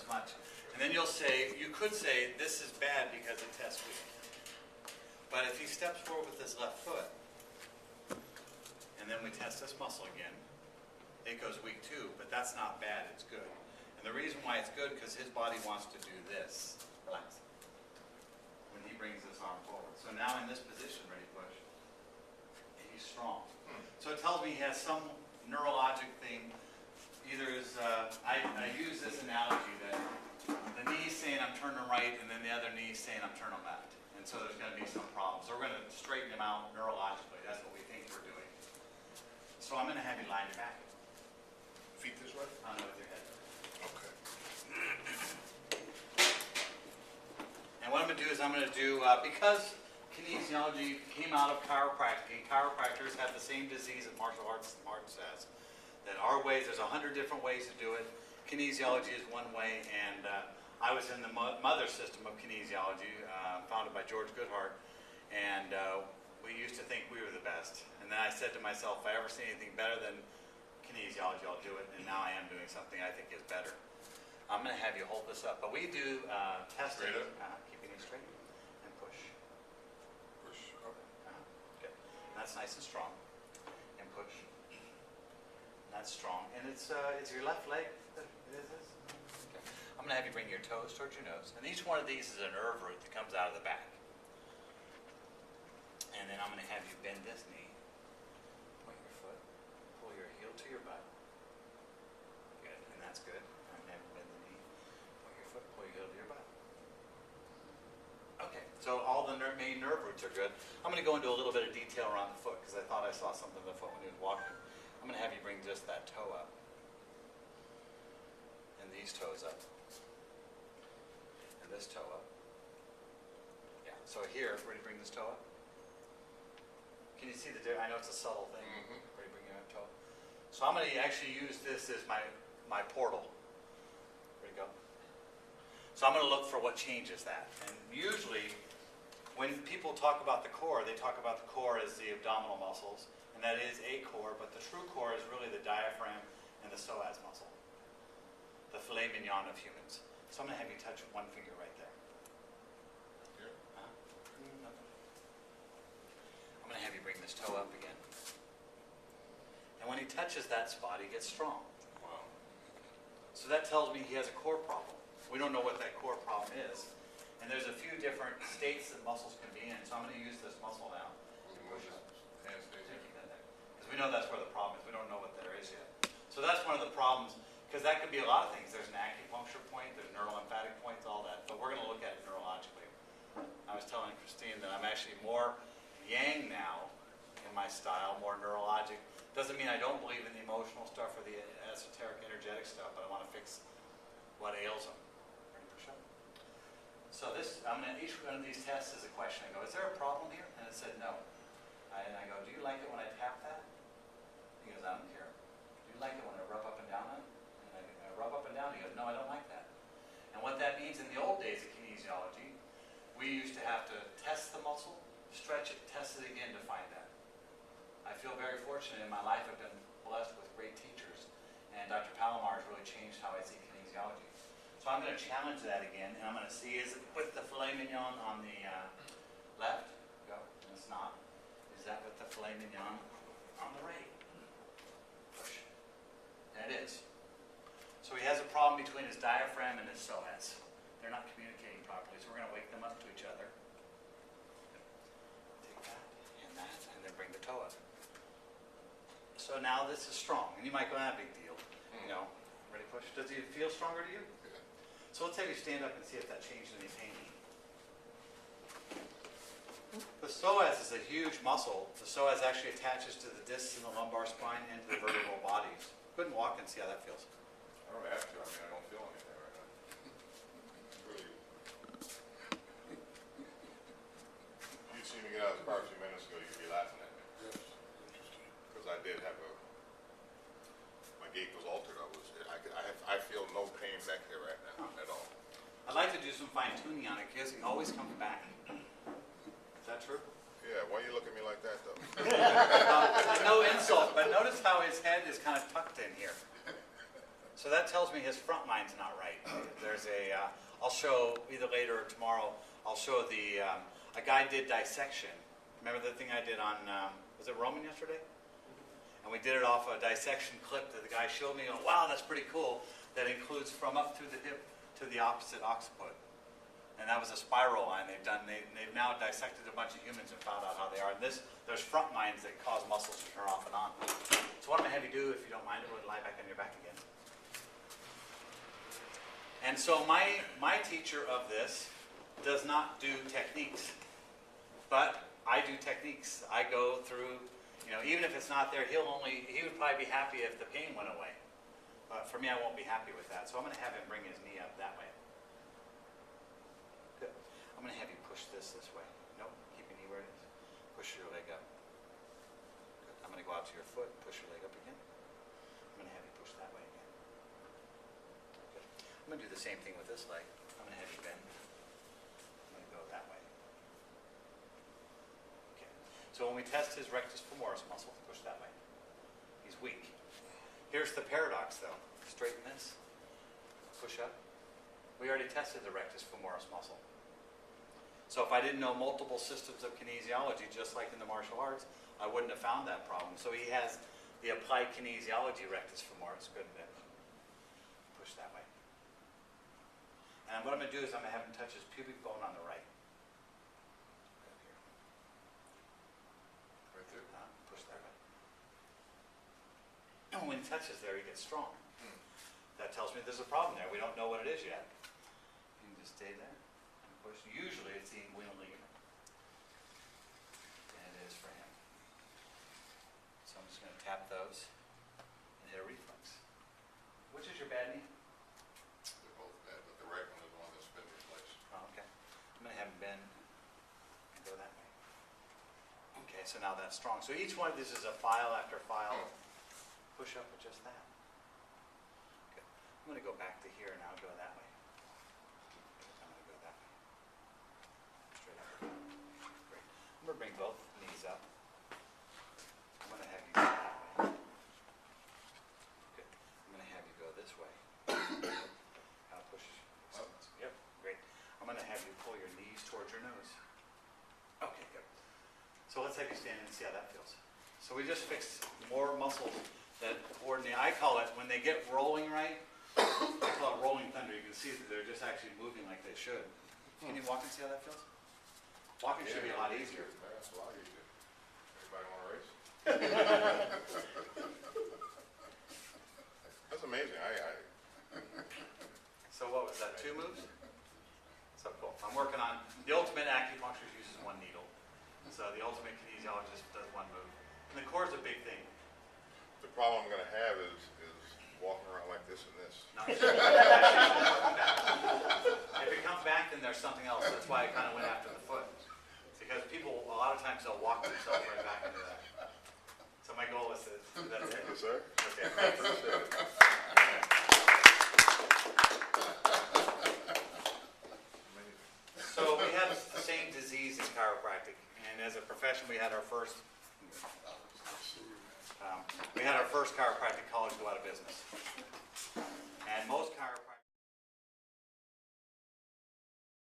as much. And then you'll say, you could say, this is bad because it tests weak. But if he steps forward with his left foot, and then we test this muscle again, it goes weak too, but that's not bad, it's good. And the reason why it's good, because his body wants to do this. Relax. When he brings this arm forward. So now in this position, ready, push, he's strong. So it tells me he has some neurologic thing. Either is, I use this analogy that the knee's saying I'm turning right, and then the other knee's saying I'm turning left. And so there's going to be some problems. So we're going to straighten them out neurologically. That's what we think we're doing. So I'm going to have you lie your back. Feet this way? No, with your head. Okay. And what I'm going to do is I'm going to do, because kinesiology came out of chiropractic, and chiropractors have the same disease that martial arts says. That our ways, there's 100 different ways to do it. Kinesiology is one way, and I was in the mother system of kinesiology, founded by George Goodhart, and we used to think we were the best. And then I said to myself, if I ever see anything better than kinesiology, I'll do it, and now I am doing something I think is better. I'm going to have you hold this up, but we do testing, keeping it straight, and push. Push up. Good. And that's nice and strong, and push. That's strong, and it's your left leg that is this. Okay. I'm going to have you bring your toes towards your nose, and each one of these is a nerve root that comes out of the back. And then I'm going to have you bend this knee, point your foot, pull your heel to your butt. Good, and that's good. I'm going to have you bend the knee, point your foot, pull your heel to your butt. Okay, so all the main nerve roots are good. I'm going to go into a little bit of detail around the foot because I thought I saw something in the foot when he was walking. I'm going to have you bring just that toe up. And these toes up. And this toe up. Yeah, so here, ready to bring this toe up? Can you see the difference? I know it's a subtle thing. Ready to bring your toe up? So I'm going to actually use this as my portal. Ready to go? So I'm going to look for what changes that. And usually, when people talk about the core, they talk about the core as the abdominal muscles. And that is a core, but the true core is really the diaphragm and the psoas muscle. The filet mignon of humans. So I'm going to have you touch one finger right there. Here? Nothing. I'm going to have you bring this toe up again. And when he touches that spot, he gets strong. Wow. So that tells me he has a core problem. We don't know what that core problem is. And there's a few different states that muscles can be in. So I'm going to use this muscle now. Push up. Because we know that's where the problem is. We don't know what there is yet. So that's one of the problems, because that could be a lot of things. There's an acupuncture point, there's neurolymphatic points, all that. But we're going to look at it neurologically. I was telling Christine that I'm actually more yang now in my style, more neurologic. Doesn't mean I don't believe in the emotional stuff or the esoteric, energetic stuff, but I want to fix what ails them. Ready to push up? So this, each one of these tests is a question. I go, is there a problem here? And it said no. And I go, do you like it when I tap that? He goes, I don't care. Do you like it when I rub up and down on it? And I rub up and down. He goes, no, I don't like that. And what that means in the old days of kinesiology, we used to have to test the muscle, stretch it, test it again to find that. I feel very fortunate in my life. I've been blessed with great teachers. And Dr. Palomar has really changed how I see kinesiology. So I'm going to challenge that again, and I'm going to see, is it with the filet mignon on the left? Go. And it's not. Is that with the filet mignon on the right? Push. And it is. So he has a problem between his diaphragm and his psoas. They're not communicating properly, so we're going to wake them up to each other. Take that, and then bring the toe up. So now this is strong, and you might go, big deal. You know, ready, push. Does he feel stronger to you? Yeah. So let's have you stand up and see if that changed any pain. The psoas is a huge muscle. The psoas actually attaches to the discs in the lumbar spine and to the vertebral bodies. Go ahead and walk and see how that feels. I don't have to. I mean, I don't feel anything right now. Really. You'd see me get out of the car a few minutes ago, you'd be laughing at me. Yes, interesting. Because I did have my gait was altered. I feel no pain back here right now at all. I'd like to do some fine tuning on it because it always comes back. Is that true? Yeah, why you look at me like that though? No insult, but notice how his head is kind of tucked in here. So that tells me his front line's not right. There's a, I'll show either later or tomorrow, I'll show the, a guy did dissection. Remember the thing I did on, was it Roman yesterday? And we did it off a dissection clip that the guy showed me, and wow, that's pretty cool. That includes from up through the hip to the opposite occiput. And that was a spiral line they've done. They've now dissected a bunch of humans and found out how they are. And there's front lines that cause muscles to turn off and on. So what I'm going to have you do, if you don't mind, is lie back on your back again. And so my teacher of this does not do techniques, but I do techniques. I go through, you know, even if it's not there, he would probably be happy if the pain went away. But for me, I won't be happy with that. So I'm going to have him bring his knee up that way. Good. I'm going to have you push this way. Nope, keep your knee where it is. Push your leg up. Good. I'm going to go out to your foot, push your leg up again. I'm going to have you push that way again. Good. I'm going to do the same thing with this leg. I'm going to have you bend. I'm going to go that way. Okay. So when we test his rectus femoris muscle, push that way. He's weak. Here's the paradox though. Straighten this. Push up. We already tested the rectus femoris muscle. So if I didn't know multiple systems of kinesiology, just like in the martial arts, I wouldn't have found that problem. So he has the applied kinesiology rectus femoris. Good bit. Push that way. And what I'm going to do is I'm going to have him touch his pubic bone on the right. Right there. Push that way. And when he touches there, he gets strong. That tells me there's a problem there. We don't know what it is yet. You can just stay there and push. Usually it's the inguinal ligament. And it is for him. So I'm just going to tap those and hit a reflex. Which is your bad knee? They're both bad, but the right one is the one that's been replaced. Oh, okay. I'm going to have him bend and go that way. Okay, so now that's strong. So each one of these is a file after file. Push up with just that. Good. I'm going to go back to here and now go that way. I'm going to go that way. Straight up. Great. I'm going to bring both knees up. I'm going to have you go that way. Good. I'm going to have you go this way. Now push. Yep. Great. I'm going to have you pull your knees towards your nose. Okay, good. So let's have you stand and see how that feels. So we just fixed more muscles that coordinate. I call it, when they get rolling right, I call it rolling thunder. You can see that they're just actually moving like they should. Can you walk and see how that feels? Walking should be a lot easier. That's a lot easier. Anybody want to race? That's amazing. So what was that, 2 moves? So cool. I'm working on, the ultimate acupuncturist uses 1 needle. So the ultimate kinesiologist does 1 move. And the core is a big thing. The problem I'm going to have is walking around like this and this. No. If it comes back, then there's something else. That's why I kind of went after the foot. Because people, a lot of times, they'll walk themselves right back into that. So my goal is to, that's it. Yes, sir. Okay, thanks. Appreciate it. So we have the same disease in chiropractic. And as a profession, we had our first chiropractic college go out of business. And most chiropractic